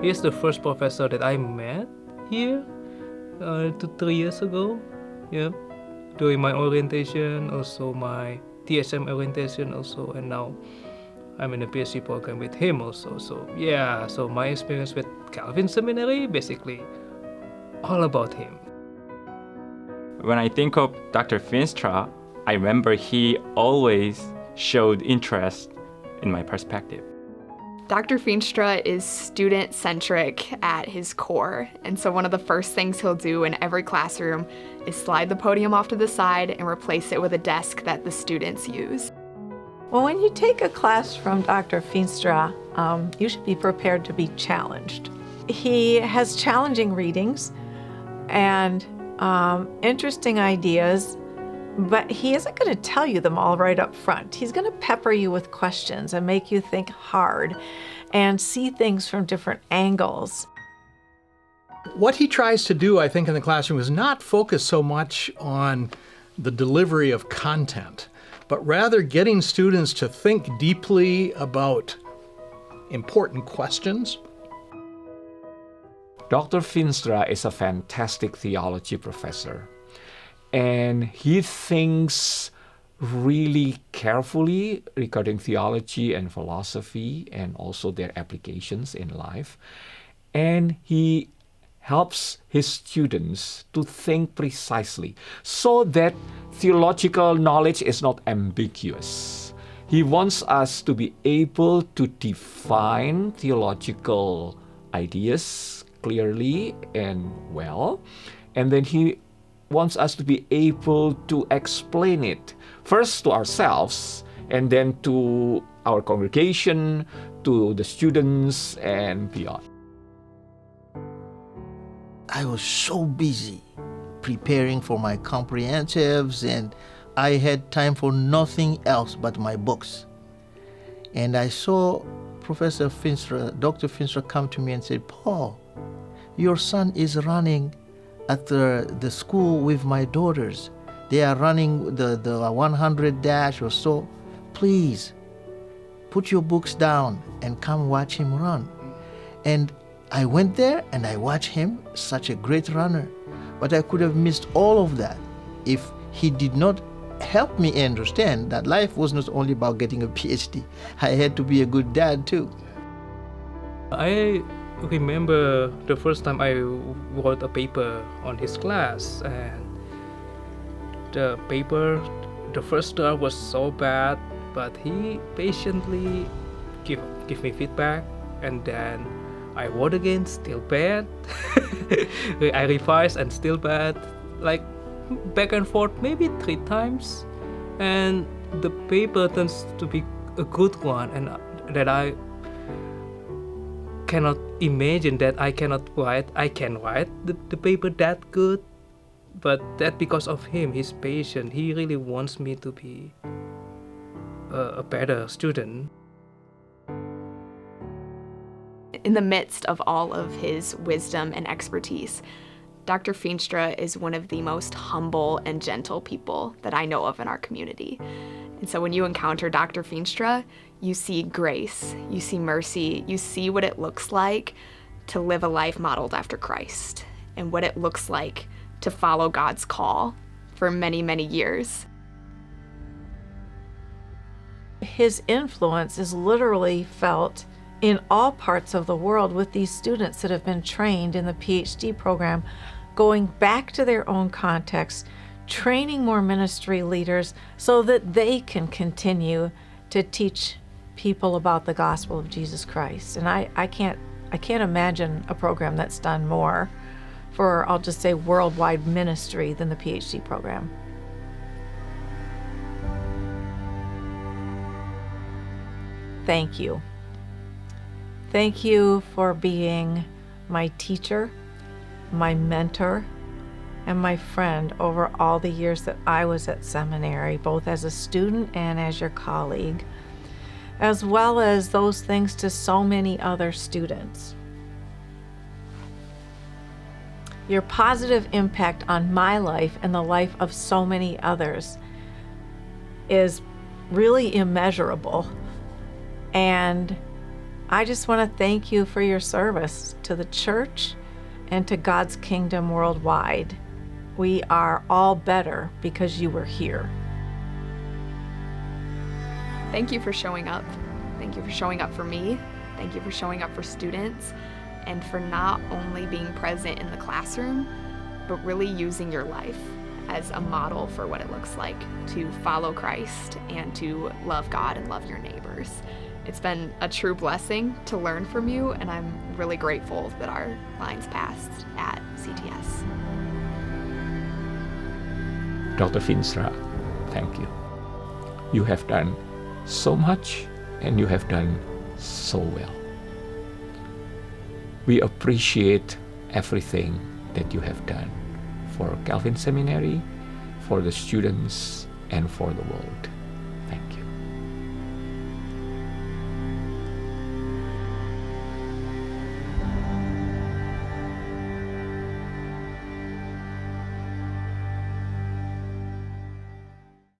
He's the first professor that I met here 3 years ago. Yeah, during my orientation, also my TSM orientation also, and now I'm in a PhD program with him also. So yeah, so my experience with Calvin Seminary, basically all about him. When I think of Dr. Feenstra, I remember he always showed interest in my perspective. Dr. Feenstra is student-centric at his core, and so one of the first things he'll do in every classroom is slide the podium off to the side and replace it with a desk that the students use. Well, when you take a class from Dr. Feenstra, you should be prepared to be challenged. He has challenging readings and interesting ideas, but he isn't going to tell you them all right up front. He's going to pepper you with questions and make you think hard and see things from different angles. What he tries to do, I think, in the classroom is not focus so much on the delivery of content, but rather getting students to think deeply about important questions. Dr. Feenstra is a fantastic theology professor, and he thinks really carefully regarding theology and philosophy and also their applications in life. And he helps his students to think precisely so that theological knowledge is not ambiguous. He wants us to be able to define theological ideas clearly and well, and then he wants us to be able to explain it first to ourselves and then to our congregation, to the students, and beyond. I was so busy preparing for my comprehensives, and I had time for nothing else but my books. And I saw Professor Feenstra, Dr. Feenstra, come to me and said, "Paul, your son is running at the school with my daughters. They are running the 100 dash or so. Please, put your books down and come watch him run." And I went there and I watched him, such a great runner. But I could have missed all of that if he did not help me understand that life was not only about getting a PhD. I had to be a good dad too. I remember the first time I wrote a paper on his class, and the paper, the first draft was so bad, but he patiently give me feedback, and then I wrote again, still bad. I revised and still bad, like back and forth maybe 3 times, and the paper turns to be a good one, and that I cannot imagine that I can write the paper that good, but that because of him, his patient, he really wants me to be a better student. In the midst of all of his wisdom and expertise, Dr. Feenstra is one of the most humble and gentle people that I know of in our community. And so when you encounter Dr. Feenstra, you see grace, you see mercy, you see what it looks like to live a life modeled after Christ, and what it looks like to follow God's call for many, many years. His influence is literally felt in all parts of the world with these students that have been trained in the PhD program, going back to their own context, training more ministry leaders so that they can continue to teach people about the gospel of Jesus Christ. And I can't imagine a program that's done more for, I'll just say, worldwide ministry than the PhD program. Thank you. Thank you for being my teacher, my mentor, and my friend over all the years that I was at seminary, both as a student and as your colleague, as well as those things to so many other students. Your positive impact on my life and the life of so many others is really immeasurable. And I just want to thank you for your service to the church and to God's kingdom worldwide. We are all better because you were here. Thank you for showing up. Thank you for showing up for me. Thank you for showing up for students, and for not only being present in the classroom, but really using your life as a model for what it looks like to follow Christ and to love God and love your neighbors. It's been a true blessing to learn from you, and I'm really grateful that our lines passed at CTS. Dr. Feenstra, thank you. You have done so much, and you have done so well. We appreciate everything that you have done for Calvin Seminary, for the students, and for the world.